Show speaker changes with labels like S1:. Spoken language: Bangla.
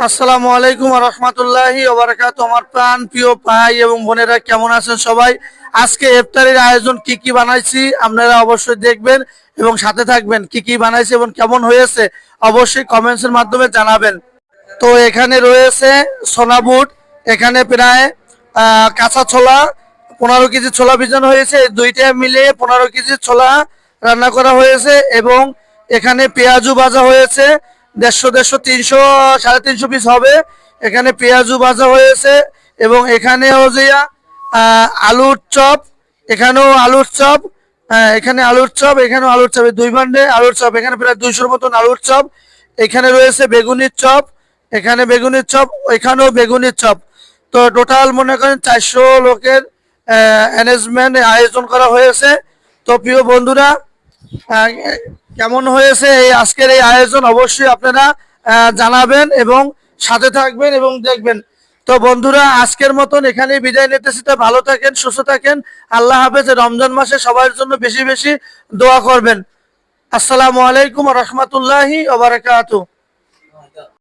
S1: আসসালামু আলাইকুম ওয়া রাহমাতুল্লাহি ওয়া বারাকাতুহু। আমার প্রাণ প্রিয় ভাই এবং বোনেরা কেমন আছেন সবাই? আজকে ইফতারের আয়োজন কি কি বানাইছি আপনারা অবশ্যই দেখবেন এবং সাথে থাকবেন। কি কি বানাইছি এবং কেমন হয়েছে অবশ্যই কমেন্টসের মাধ্যমে জানাবেন। তো এখানে রয়েছে সোনা বুট, এখানে প্রায় কাঁচা ছোলা 15 কেজি ছোলা ভিজানো হয়েছে, এই দুইটা মিলিয়ে 15 কেজি ছোলা রান্না করা হয়েছে। এবং এখানে পেঁয়াজু ভাজা হয়েছে 150 300 350 পিস হবে। এখানে পেঁয়াজু ভাজা হয়েছে এবং এখানেও যে আলুর চপ, এখানেও আলুর চপ, এখানে আলুর চপ, এখানেও আলুর চপ, এই দুই ভান্ডে আলুর চপ, এখানে প্রায় 200-র মতন আলুর চপ। এখানে রয়েছে বেগুনির চপ, এখানে বেগুনির চপ, এখানেও বেগুনির চপ। তো টোটাল মনে করেন 400 লোকের অ্যারেঞ্জমেন্ট আয়োজন করা হয়েছে। তো প্রিয় বন্ধুরা, আহ, কেমন হয়েছে এই আজকের এই আয়োজন অবশ্যই আপনারা জানাবেন এবং সাথে থাকবেন এবং দেখবেন। তো বন্ধুরা, আজকের মতন এখানেই বিদায় নিতেছি। তো ভালো থাকেন, সুস্থ থাকেন, আল্লাহ হাফেজ। রমজান মাসে সবার জন্য বেশি বেশি দোয়া করবেন। আসসালামু আলাইকুম ওয়া রাহমাতুল্লাহি ওয়া বারাকাতুহু।